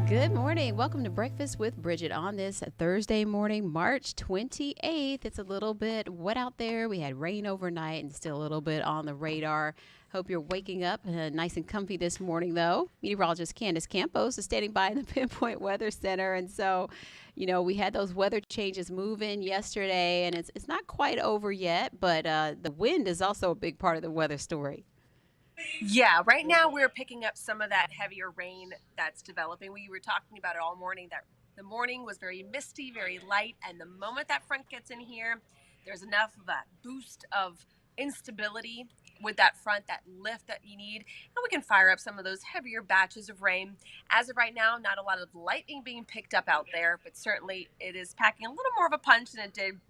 Good morning. Welcome to Breakfast with Bridgett on this Thursday morning, March 28th. It's a little bit wet out there. We had rain overnight and still a little bit on the radar. Hope you're waking up nice and comfy this morning, though. Meteorologist Candace Campos is standing by in the Pinpoint Weather Center. And so, we had those weather changes moving yesterday, and it's not quite over yet, but the wind is also a big part of the weather story. Yeah, right now we're picking up some of that heavier rain that's developing. We were talking about it all morning that the morning was very misty, very light, and the moment that front gets in here, there's enough of a boost of instability with that front, that lift that you need, and we can fire up some of those heavier batches of rain. As of right now, not a lot of lightning being picked up out there, but certainly it is packing a little more of a punch than it did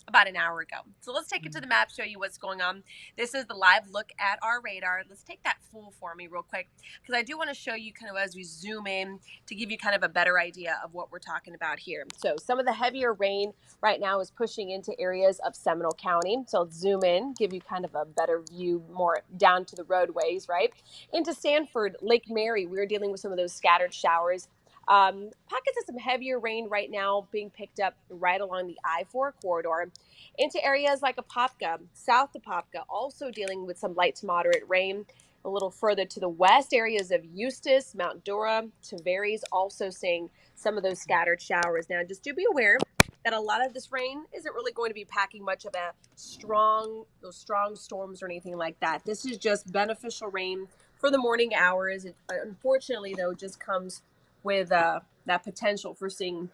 about an hour ago. So let's take it to the map, show you what's going on. This is the live look at our radar. Let's take that full for me real quick, because I do want to show you kind of as we zoom in to give you kind of a better idea of what we're talking about here. So some of the heavier rain right now is pushing into areas of Seminole County. So let's zoom in, give you kind of a better view more down to the roadways, right? Into Sanford, Lake Mary, we're dealing with some of those scattered showers. Pockets of some heavier rain right now being picked up right along the I-4 corridor into areas like Apopka, South Apopka, also dealing with some light to moderate rain. A little further to the west, areas of Eustis, Mount Dora, Tavares, also seeing some of those scattered showers. Now, just do be aware that a lot of this rain isn't really going to be packing much of those strong storms or anything like that. This is just beneficial rain for the morning hours. It, unfortunately, though, just comes with that potential for seeing,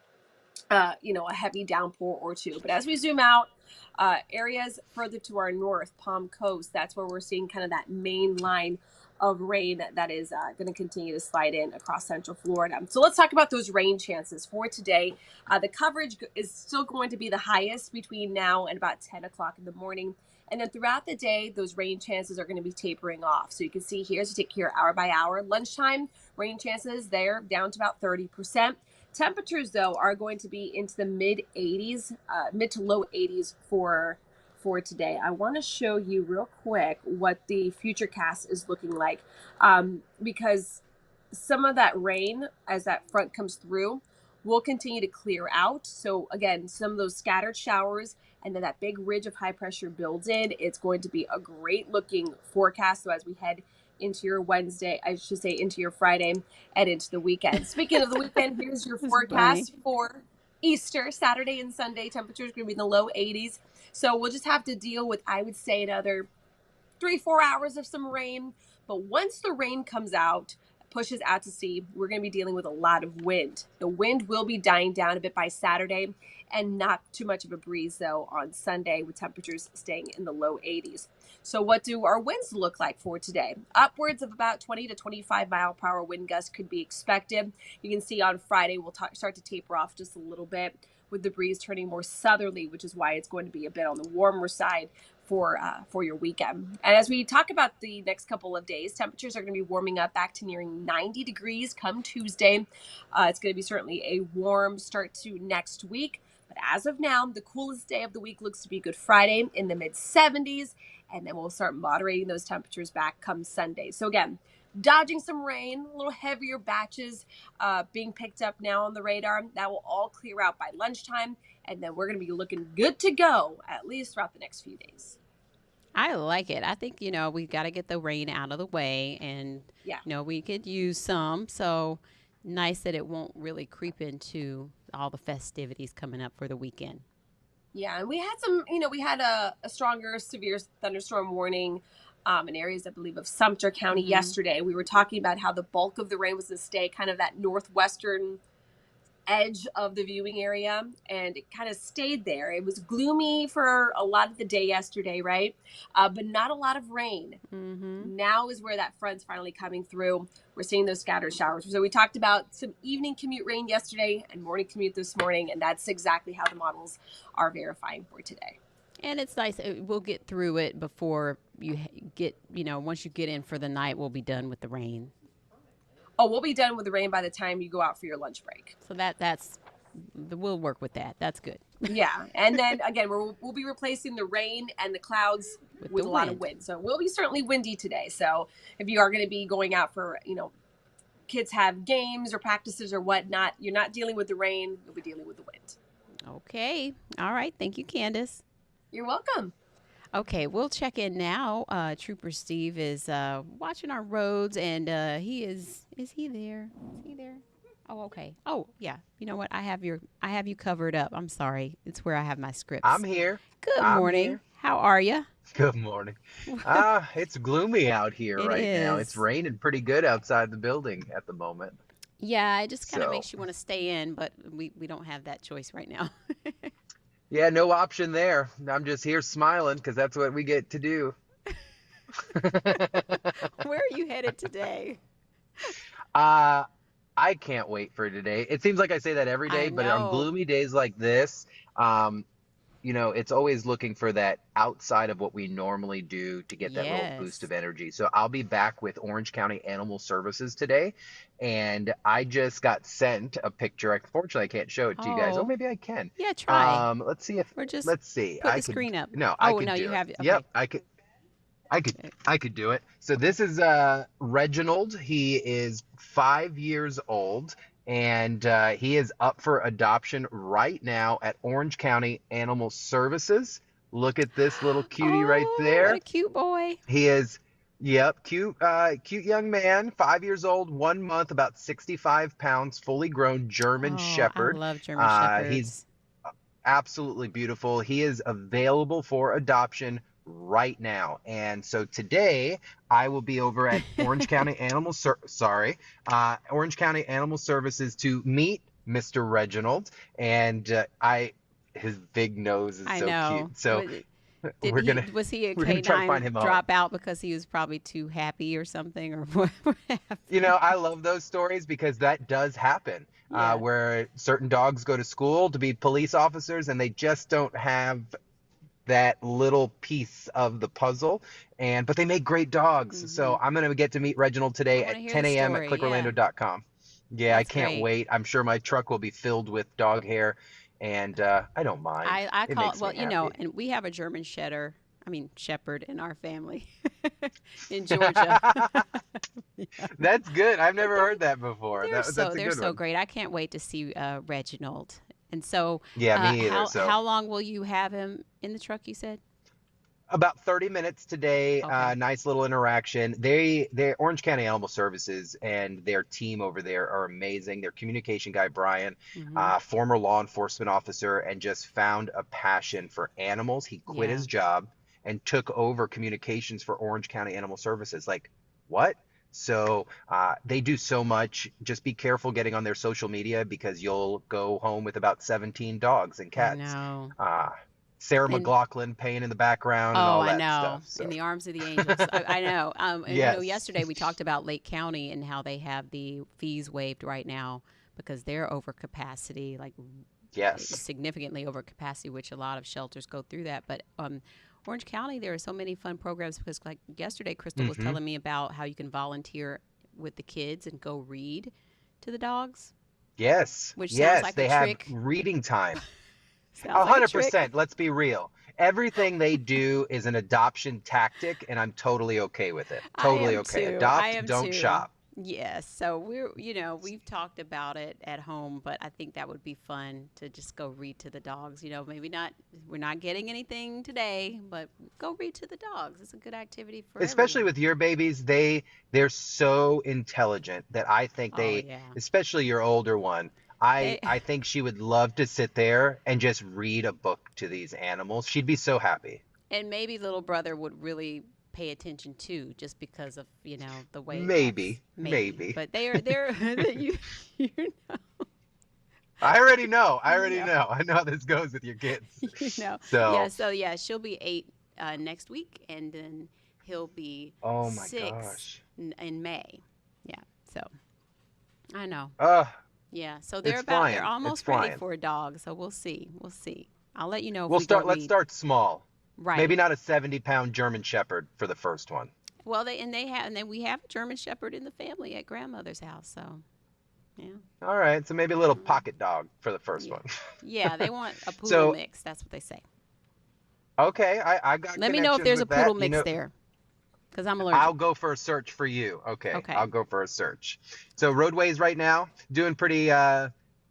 a heavy downpour or two. But as we zoom out, areas further to our north, Palm Coast, that's where we're seeing kind of that main line of rain that is going to continue to slide in across central Florida. So let's talk about those rain chances for today. The coverage is still going to be the highest between now and about 10 o'clock in the morning. And then throughout the day, those rain chances are going to be tapering off. So you can see here, as you take here hour by hour, lunchtime, rain chances there down to about 30%. Temperatures, though, are going to be into the mid 80s, mid to low 80s for today. I want to show you real quick what the future cast is looking like, because some of that rain, as that front comes through, will continue to clear out. So again, some of those scattered showers and then that big ridge of high pressure builds in. It's going to be a great looking forecast. So as we head into your Wednesday, I should say into your Friday and into the weekend. Speaking of the weekend, here's your forecast for Easter, Saturday and Sunday. Temperatures going to be in the low 80s. So we'll just have to deal with, I would say, another 3-4 hours of some rain. But once the rain comes out, pushes out to sea, we're going to be dealing with a lot of wind. The wind will be dying down a bit by Saturday, and not too much of a breeze, though, on Sunday, with temperatures staying in the low 80s. So what do our winds look like for today? Upwards of about 20 to 25 mile per hour wind gusts could be expected. You can see on Friday we'll start to taper off just a little bit, with the breeze turning more southerly, which is why it's going to be a bit on the warmer side for your weekend. And as we talk about the next couple of days, temperatures are going to be warming up back to nearing 90 degrees come Tuesday. It's going to be certainly a warm start to next week. But as of now, the coolest day of the week looks to be Good Friday in the mid 70s. And then we'll start moderating those temperatures back come Sunday. So again, dodging some rain, a little heavier batches being picked up now on the radar. That will all clear out by lunchtime. And then we're going to be looking good to go, at least throughout the next few days. I like it. I think, we've got to get the rain out of the way, and, we could use some. So nice that it won't really creep into all the festivities coming up for the weekend. Yeah, and we had a stronger severe thunderstorm warning in areas, I believe, of Sumter County yesterday. We were talking about how the bulk of the rain was to stay kind of that northwestern edge of the viewing area, and it kind of stayed there. It was gloomy for a lot of the day yesterday, right? But not a lot of rain. Now is where that front's finally coming through. We're seeing those scattered showers. So we talked about some evening commute rain yesterday and morning commute this morning, and that's exactly how the models are verifying for today. And it's nice. We'll get through it before you get, once you get in for the night, we'll be done with the rain. Oh, we'll be done with the rain by the time you go out for your lunch break. So we'll work with that. That's good. Yeah. And then again, we'll be replacing the rain and the clouds with a lot of wind. So it will be certainly windy today. So if you are going to be going out for, kids have games or practices or whatnot, you're not dealing with the rain, you'll be dealing with the wind. Okay. All right. Thank you, Candace. You're welcome. Okay, we'll check in now. Trooper Steve is watching our roads, and he is he there? Is he there? Oh, okay. Oh, yeah. You know what? I have you covered up. I'm sorry. It's where I have my I'm scripts. here. Good I'm morning. here. How are you? Good morning. It's gloomy out here It right now. It's is. raining pretty good outside the building at the moment. Yeah, it just kind of So, makes you want to stay in, but we don't have that choice right now. yeah, no option there. I'm just here smiling because that's what we get to do. Where are you headed today? Uh, I can't wait for today. It seems like I say that every I day, but on know. gloomy days like this, um, it's always looking for that outside of what we normally do to get that little boost Yes. of energy. So I'll be back with Orange County Animal Services today, and I just got sent a picture. Unfortunately, I can't show it to you guys. Oh, Oh, maybe I can. yeah, try. Let's see if Or just let's see. put the screen up. No, I Oh, could no, you do it. have Yep, okay. I could Okay. I could do it. So Okay. this is Reginald. He is 5 years old, and he is up for adoption right now at Orange County Animal Services. Look at this little cutie right Oh, what a there. cute boy. He is, yep, cute young man, 5 years old, 1 month, about 65 pounds, fully grown German Oh, I Shepherd. love German He's Shepherds. absolutely beautiful. He is available for adoption right now. And so today I will be over at Orange County Animal Services to meet Mr. Reginald. And I his big nose is I so know. cute. So Did we're he gonna was he a we're gonna try to find canine him a home. drop out because he was probably too happy or something or what happened? I love those stories because that does happen, Yeah. where certain dogs go to school to be police officers and they just don't have that little piece of the puzzle, but they make great dogs. Hmm. So I'm going to get to meet Reginald I today want at to hear the 10 a.m. at story. Yeah, clickorlando.com. Yeah, I that's can't great. wait. I'm sure my truck will be filled with dog hair, and I don't mind. I It call it, makes well, me happy. and we have a German Shepherd. I mean Shepherd in our family in Georgia. Yeah. That's good. I've But never heard that before. That's a they're good so one. great. I can't wait to see Reginald. And so, Yeah, me either. So how long will you have him in the truck? You said. about 30 minutes today. Okay. Nice little interaction. They Orange County Animal Services and their team over there are amazing. Their communication guy, Brian, Hmm. former law enforcement officer, and just found a passion for animals. He quit Yeah. his job and took over communications for Orange County Animal Services. Like, what? So they do so much. Just be careful getting on their social media because you'll go home with about 17 dogs and I cats. know. Uh, Sarah And McLaughlin playing in the background and oh, all I that know. stuff. In So, the arms of the angels. I know. And yes, yesterday we talked about Lake County and how they have the fees waived right now because they're over capacity, like yes. significantly over capacity, which a lot of shelters go through that. But Orange County, there are so many fun programs because, like yesterday, Crystal was Hmm. telling me about how you can volunteer with the kids and go read to the dogs, Yes, which sounds yes. like a They have trick. reading time. Sounds A like a hundred trick. percent. Let's be real. Everything they do is an adoption tactic, and I'm totally okay with it. I Totally am okay. too. I Adopt, am don't too. shop. Yes. So we've talked about it at home, but I think that would be fun to just go read to the dogs. Maybe not, we're not getting anything today, but go read to the dogs. It's a good activity for Especially everyone. with your babies, they're so intelligent that I think Oh, yeah. especially your older one, I They, I think she would love to sit there and just read a book to these animals. She'd be so happy. and maybe little brother would really pay attention too, just because of, the way that's Maybe, maybe. maybe. But they're, you know, I already know. I you already know. know. I know how this goes with your kids. Yeah. So, So yeah, she'll be 8 next week, and then he'll be oh my 6 gosh. in May. Yeah. So I know. Uh, Yeah. So it's they're flying. It's almost ready flying. for a dog. So we'll see. We'll see. I'll let you know if We'll we go start, let's read. start small. Right. Maybe not a 70-pound German Shepherd for the first one. Well, and then we have a German Shepherd in the family at grandmother's house. So yeah. All right, so maybe a little Hmm. pocket dog for the first Yeah. one. Yeah. They want a poodle So, mix. That's what they say. okay, I got Let me know if connections there's a with poodle that. mix there. Because I'm allergic. I'll go for a search for you. Okay, Okay. I'll go for a search. So roadways right now doing pretty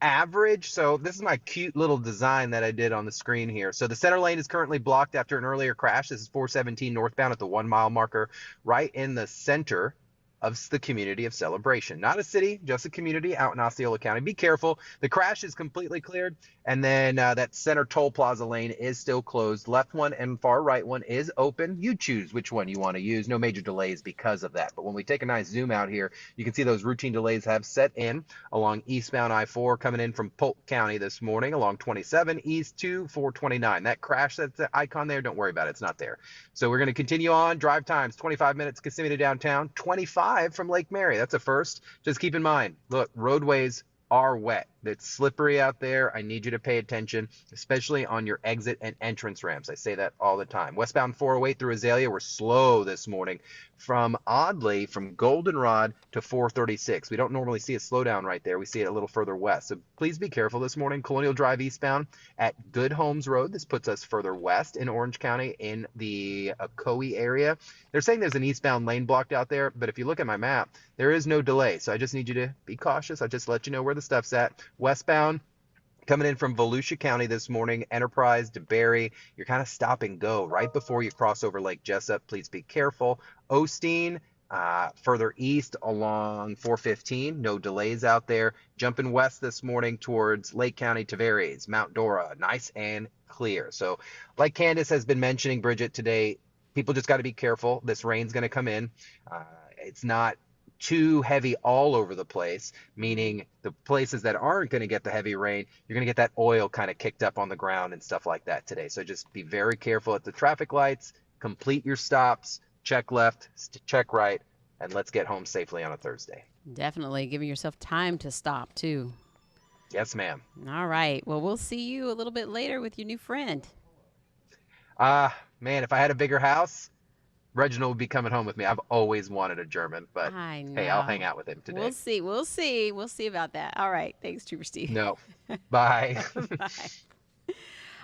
average. So this is my cute little design that I did on the screen here. So the center lane is currently blocked after an earlier crash. This is 417 northbound at the 1 mile marker, right in the center of the community of Celebration. Not a city, just a community out in Osceola County. Be careful. The crash is completely cleared. And then that center toll plaza lane is still closed. Left one and far right one is open. You choose which one you want to use. No major delays because of that. But when we take a nice zoom out here, you can see those routine delays have set in along eastbound I-4 coming in from Polk County this morning along 27 east to 429. That crash, that's the icon there. Don't worry about it. It's not there. So we're going to continue on. Drive times 25 minutes Kissimmee to downtown, 25 from Lake Mary. That's a first. Just keep in mind, look, roadways are wet. It's slippery out there. I need you to pay attention, especially on your exit and entrance ramps. I say that all the time. Westbound 408 through Azalea, we're slow this morning from Goldenrod to 436. We don't normally see a slowdown right there. We see it a little further west. So please be careful this morning. Colonial Drive eastbound at Good Homes Road. This puts us further west in Orange County in the Ocoee area. They're saying there's an eastbound lane blocked out there, but if you look at my map, there is no delay. So I just need you to be cautious. I'll just let you know where the stuff's at. Westbound, coming in from Volusia County this morning, Enterprise to Berry. You're kind of stop and go right before you cross over Lake Jessup. Please be careful. Osteen, further east along 415. No delays out there. Jumping west this morning towards Lake County, Tavares, Mount Dora. Nice and clear. So like Candace has been mentioning, Bridgett, today, people just got to be careful. This rain's going to come in. It's not too heavy all over the place, meaning the places that aren't going to get the heavy rain, you're going to get that oil kind of kicked up on the ground and stuff like that today. So just be very careful at the traffic lights, complete your stops, check left, check right, and let's get home safely on a Thursday. Definitely giving yourself time to stop, too. Yes, ma'am. All right. Well, we'll see you a little bit later with your new friend. Man, if I had a bigger house, Reginald would be coming home with me. I've always wanted a German, but I know. hey, I'll hang out with him today. We'll see. We'll see. We'll see about that. All right. Thanks, Trooper Steve. No. Bye. Bye.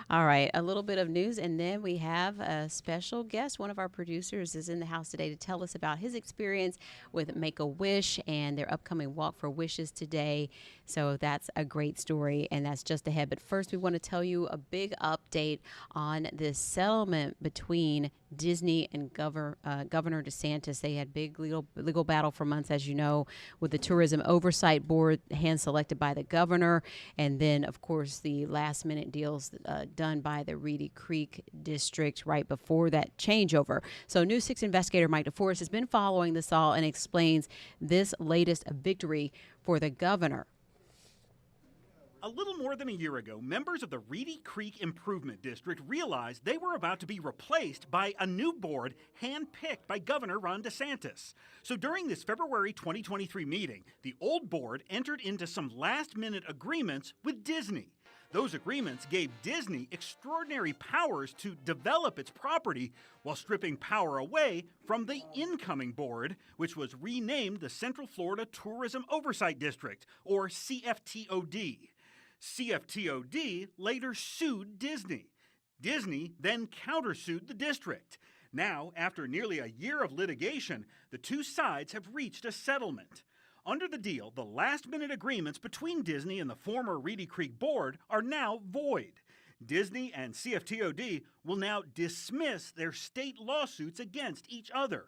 All right, a little bit of news, and then we have a special guest. One of our producers is in the house today to tell us about his experience with Make-A-Wish and their upcoming Walk for Wishes today. So that's a great story, and that's just ahead. But first, we want to tell you a big update on this settlement between Disney and Governor DeSantis. They had big legal battle for months, as you know, with the Tourism Oversight Board, hand-selected by the governor, and then, of course, the last-minute deals done by the Reedy Creek District right before that changeover. So News 6 investigator Mike DeForest has been following this all and explains this latest victory for the governor. A little more than a year ago, members of the Reedy Creek Improvement District realized they were about to be replaced by a new board handpicked by Governor Ron DeSantis. So during this February 2023 meeting, the old board entered into some last-minute agreements with Disney. Those agreements gave Disney extraordinary powers to develop its property while stripping power away from the incoming board, which was renamed the Central Florida Tourism Oversight District, or CFTOD. CFTOD later sued Disney. Disney then countersued the district. Now, after nearly a year of litigation, the two sides have reached a settlement. Under the deal, the last-minute agreements between Disney and the former Reedy Creek Board are now void. Disney and CFTOD will now dismiss their state lawsuits against each other.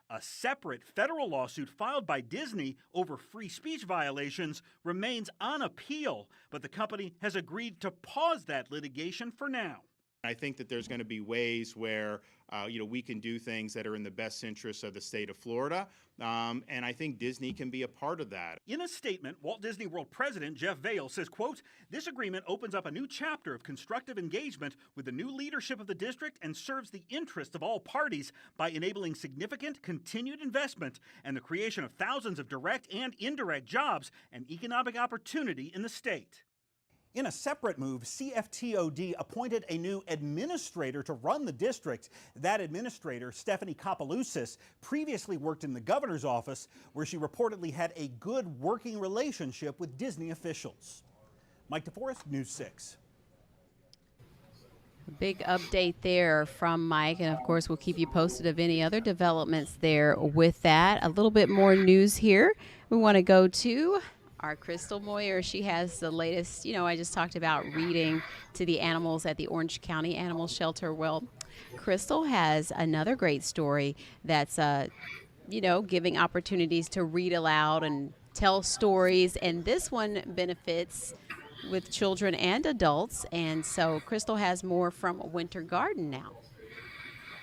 A separate federal lawsuit filed by Disney over free speech violations remains on appeal, but the company has agreed to pause that litigation for now. I think that there's going to be ways where we can do things that are in the best interests of the state of Florida, and I think Disney can be a part of that. In a statement, Walt Disney World President Jeff Vail says, quote, "This agreement opens up a new chapter of constructive engagement with the new leadership of the district and serves the interests of all parties by enabling significant continued investment and the creation of thousands of direct and indirect jobs and economic opportunity in the state." In a separate move, CFTOD appointed a new administrator to run the district. That administrator, Stephanie Kopalousis, previously worked in the governor's office, where she reportedly had a good working relationship with Disney officials. Mike DeForest, News 6. Big update there from Mike. And of course, we'll keep you posted of any other developments there with that. A little bit more news here. We want to go to our Crystal Moyer. She has the latest. I just talked about reading to the animals at the Orange County Animal Shelter. Well, Crystal has another great story that's, giving opportunities to read aloud and tell stories. And this one benefits with children and adults. And so Crystal has more from Winter Garden now.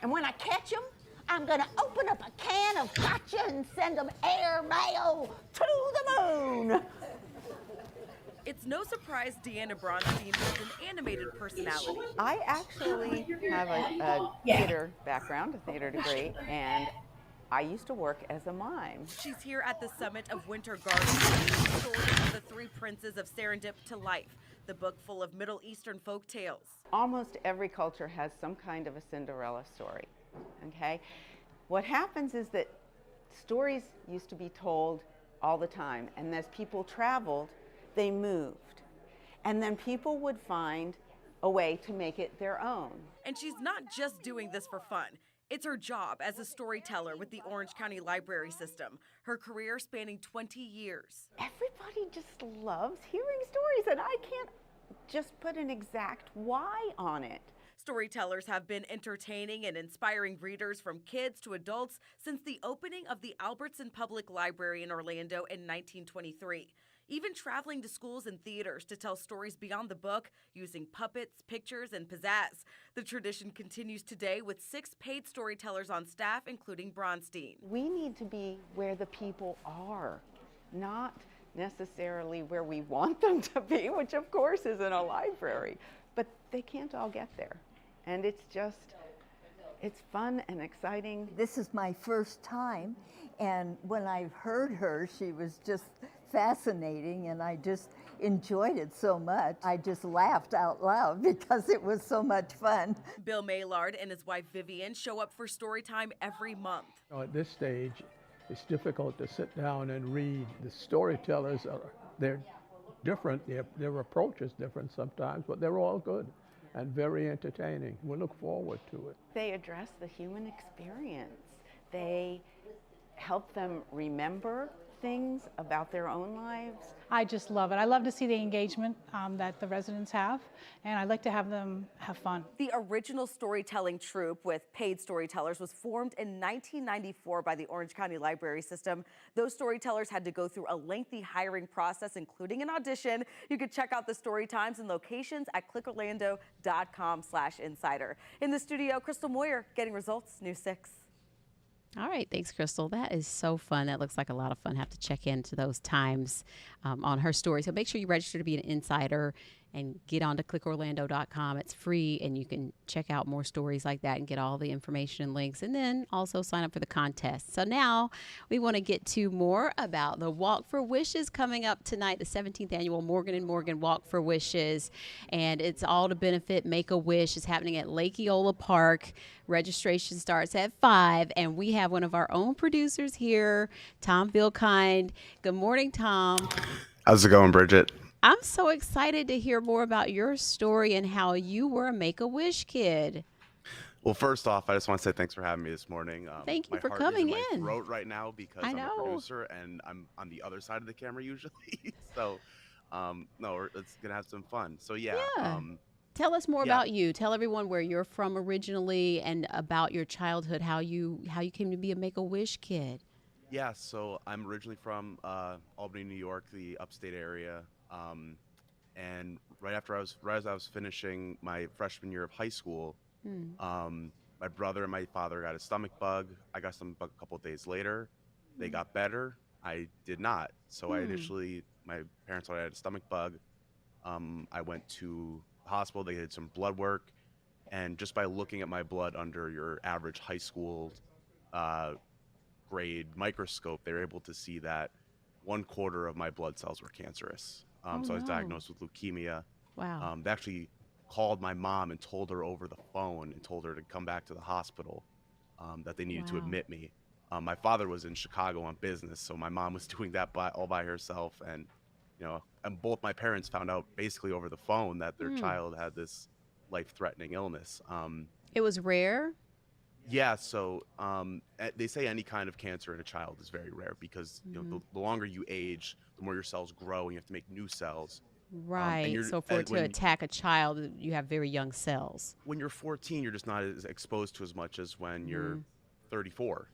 And when I catch them, I'm going to open up a can of gotcha and send them air mail to the moon. It's no surprise Deanna Bronstein is an animated personality. I actually have a theater background, a theater degree, and I used to work as a mime. She's here at the summit of Winter Garden, bringing the story of the three princes of Serendip to life, the book full of Middle Eastern folk tales. Almost every culture has some kind of a Cinderella story, okay? What happens is that stories used to be told all the time, and as people traveled, they moved. And then people would find a way to make it their own. And she's not just doing this for fun. It's her job as a storyteller with the Orange County Library System, her career spanning 20 years. Everybody just loves hearing stories, and I can't just put an exact why on it. Storytellers have been entertaining and inspiring readers from kids to adults since the opening of the Albertson Public Library in Orlando in 1923. Even traveling to schools and theaters to tell stories beyond the book using puppets, pictures, and pizzazz. The tradition continues today with 6 paid storytellers on staff, including Bronstein. We need to be where the people are, not necessarily where we want them to be, which of course is in a library, but they can't all get there. And it's fun and exciting. This is my first time, and when I heard her, she was just fascinating, and I just enjoyed it so much. I just laughed out loud because it was so much fun. Bill Maylard and his wife Vivian show up for story time every month. At this stage, it's difficult to sit down and read. The storytellers they're different. Their approach is different sometimes, but they're all good and very entertaining. We look forward to it. They address the human experience. They help them remember things about their own lives. I just love it. I love to see the engagement that the residents have, and I like to have them have fun. The original storytelling troupe with paid storytellers was formed in 1994 by the Orange County Library System. Those storytellers had to go through a lengthy hiring process, including an audition. You can check out the story times and locations at clickorlando.com/insider. In the studio, Crystal Moyer, getting results, News 6. All right. Thanks, Crystal. That is so fun. That looks like a lot of fun. Have to check into those times on her story. So make sure you register to be an insider and get on to clickorlando.com. It's free, and you can check out more stories like that and get all the information and links, and then also sign up for the contest. So now we want to get to more about the Walk for Wishes coming up tonight, the 17th annual Morgan & Morgan Walk for Wishes, and it's all to benefit Make-A-Wish. It's happening at Lake Eola Park. Registration starts at 5, and we have one of our own producers here, Tom Vilkind. Good morning, Tom. How's it going, Bridgett? I'm so excited to hear more about your story and how you were a Make-A-Wish kid. Well, first off, I just want to say thanks for having me this morning. Thank you my for heart coming is in. in. My throat right now because I I'm know. a producer and I'm on the other side of the camera usually. So, no, it's gonna have some fun. So yeah. Tell us more about you. Tell everyone where you're from originally and about your childhood. How you came to be a Make-A-Wish kid. Yeah. So I'm originally from Albany, New York, the upstate area. And right as I was finishing my freshman year of high school, my brother and my father got a stomach bug. I got a stomach bug a couple of days later. They got better. I did not. So my parents thought I had a stomach bug. I went to the hospital. They did some blood work. And just by looking at my blood under your average high school grade microscope, they were able to see that 1/4 of my blood cells were cancerous. So I was diagnosed with leukemia. Wow. They actually called my mom and told her over the phone and told her to come back to the hospital, that they needed to admit me. My father was in Chicago on business, so my mom was doing that all by herself. And, and both my parents found out basically over the phone that their child had this life-threatening illness. It was rare. Yeah, so they say any kind of cancer in a child is very rare because the longer you age, the more your cells grow, and you have to make new cells. Right. So for it to attack a child, you have very young cells. When you're 14, you're just not as exposed to as much as when you're 34.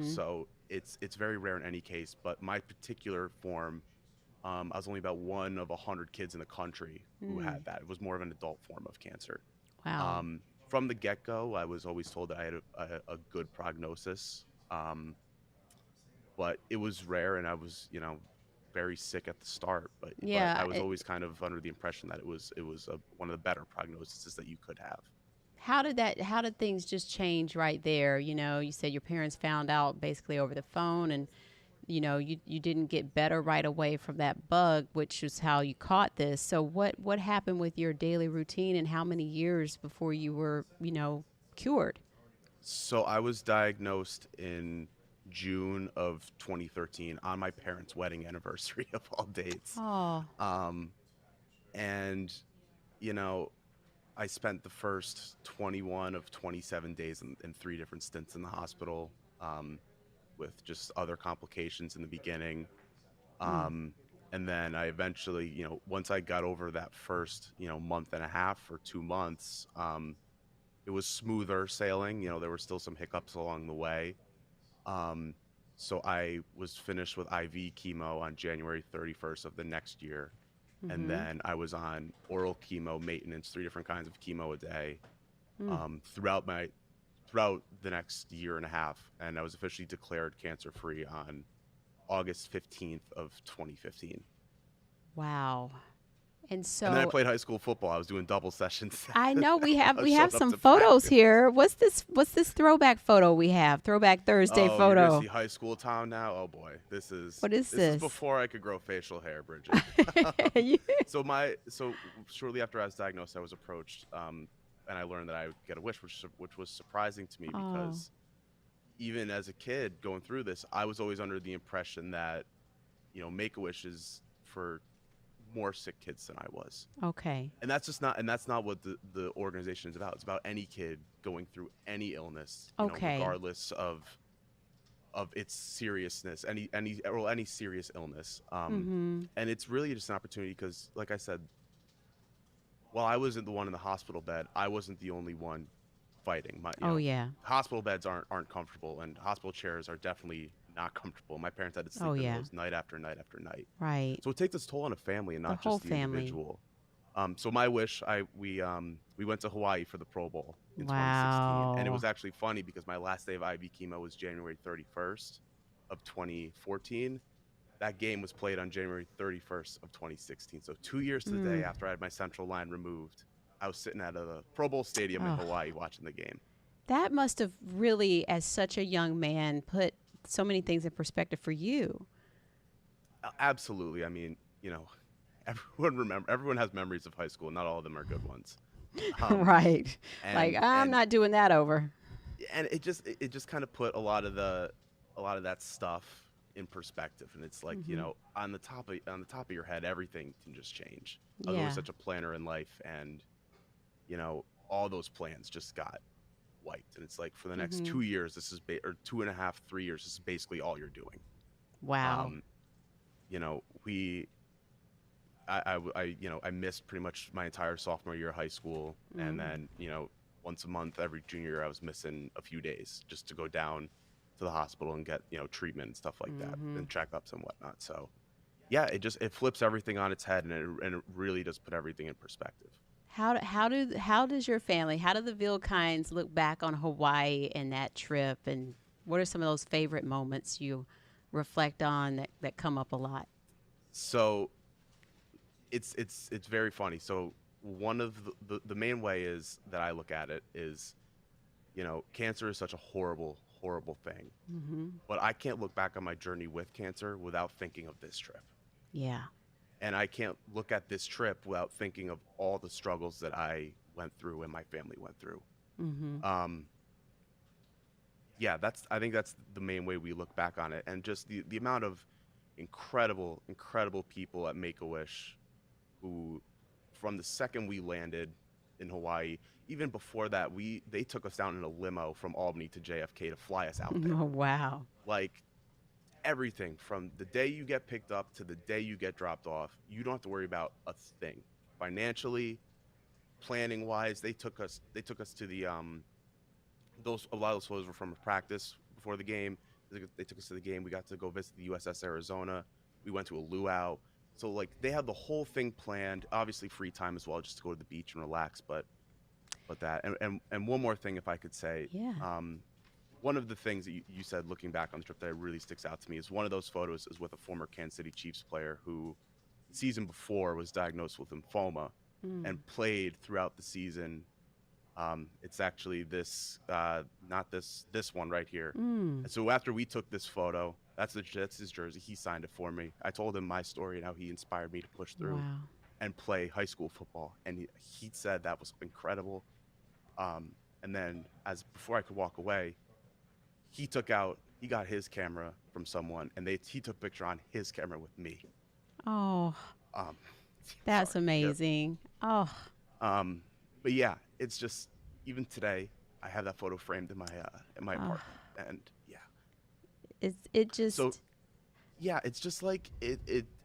So it's very rare in any case. But my particular form, I was only about one of 100 kids in the country who had that. It was more of an adult form of cancer. Wow. From the get-go, I was always told that I had a good prognosis, but it was rare, and I was, very sick at the start. But I was always kind of under the impression that it was one of the better prognoses that you could have. How did things just change right there? You said your parents found out basically over the phone, and you didn't get better right away from that bug, which is how you caught this. So what happened with your daily routine, and how many years before you were, cured? So I was diagnosed in June of 2013 on my parents' wedding anniversary of all dates. Oh. And, I spent the first 21 of 27 days in 3 different stints in the hospital. With just other complications in the beginning. And then I eventually, once I got over that first, month and a half or 2 months, it was smoother sailing. There were still some hiccups along the way. So I was finished with IV chemo on January 31st of the next year. And then I was on oral chemo maintenance, 3 different kinds of chemo a day, throughout the next year and a half, and I was officially declared cancer-free on August 15th of 2015. Wow. And then I played high school football. I was doing double sessions. I know we have some photos here. What's this throwback photo we have? Throwback Thursday photo. You're gonna see high school town now? Oh boy. What is this? This is before I could grow facial hair, Bridget. So shortly after I was diagnosed, I was approached and I learned that I would get a wish, which was surprising to me because even as a kid going through this, I was always under the impression that, Make-A-Wish is for more sick kids than I was. Okay. And that's not what the organization is about. It's about any kid going through any illness, regardless of its seriousness, any serious illness. And it's really just an opportunity because, like I said, while I wasn't the one in the hospital bed, I wasn't the only one fighting. Hospital beds aren't comfortable, and hospital chairs are definitely not comfortable. My parents had to sleep in those night after night after night. Right. So it takes its toll on a family and not the whole just the individual. So my wish, we went to Hawaii for the Pro Bowl in 2016, and it was actually funny because my last day of IV chemo was January 31st of 2014. That game was played on January 31st of 2016. So 2 years to the day after I had my central line removed, I was sitting at a Pro Bowl stadium in Hawaii watching the game. That must have really, as such a young man, put so many things in perspective for you. Absolutely. I mean, everyone has memories of high school. Not all of them are good ones. Right. I'm not doing that over. And it just kind of put a lot of that stuff in perspective, and it's like on the top of your head, everything can just change. I was always such a planner in life, and all those plans just got wiped. And it's like for the next 2 years, or 2.5, 3 years, this is basically all you're doing. Wow. I missed pretty much my entire sophomore year of high school, and then once a month every junior year I was missing a few days just to go down to the hospital and get treatment and stuff like that, and checkups and whatnot. So yeah, it flips everything on its head, and it really does put everything in perspective. How does your family, how do the Vilkines look back on Hawaii and that trip, and what are some of those favorite moments you reflect on that come up a lot? So it's very funny. So one of the main way is that I look at it is, cancer is such a horrible thing. But I can't look back on my journey with cancer without thinking of this trip. Yeah. And I can't look at this trip without thinking of all the struggles that I went through and my family went through. I think that's the main way we look back on it. And just the amount of incredible people at Make-A-Wish who, from the second we landed in Hawaii. Even before that, they took us down in a limo from Albany to JFK to fly us out there. Oh, wow. Like everything from the day you get picked up to the day you get dropped off, you don't have to worry about a thing. Financially, planning wise, they took us to the a lot of those photos were from a practice before the game. They took us to the game. We got to go visit the USS Arizona. We went to a luau. So like they had the whole thing planned. Obviously free time as well, just to go to the beach and relax. But that and one more thing, if I could say, Yeah. One of the things that you said looking back on the trip that really sticks out to me is one of those photos is with a former Kansas City Chiefs player who season before was diagnosed with lymphoma and played throughout the season. It's actually this, not this one right here. And so after we took this photo, that's his jersey. He signed it for me. I told him my story and how he inspired me to push through Wow. and play high school football. And he said that was incredible. And then before I could walk away, he got his camera from someone and he took a picture on his camera with me. Oh, that's sorry. amazing. Oh, But yeah, it's just, even today, I have that photo framed in my apartment, and yeah. it just. So, yeah, it's just like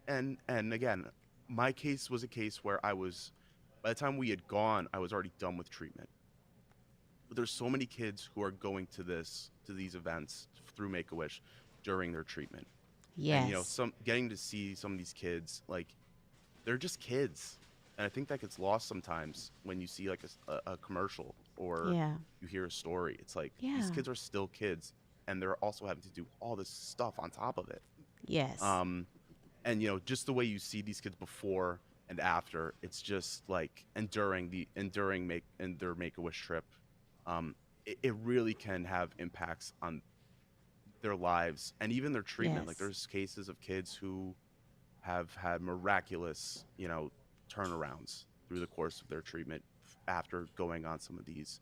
and again, my case was a case where by the time we had gone, I was already done with treatment. But there's so many kids who are going to these events through Make-A-Wish during their treatment. Yes. And getting to see some of these kids, like, they're just kids. And I think that gets lost sometimes when you see like a commercial or you hear a story. It's like these kids are still kids, and they're also having to do all this stuff on top of it. Yes. And just the way you see these kids before and after, it's just like during their Make-A-Wish trip, it really can have impacts on their lives and even their treatment. Like there's cases of kids who have had miraculous, turnarounds through the course of their treatment after going on some of these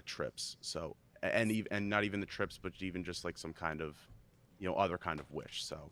trips. So, and not even the trips, but even just like some kind of, other kind of wish. So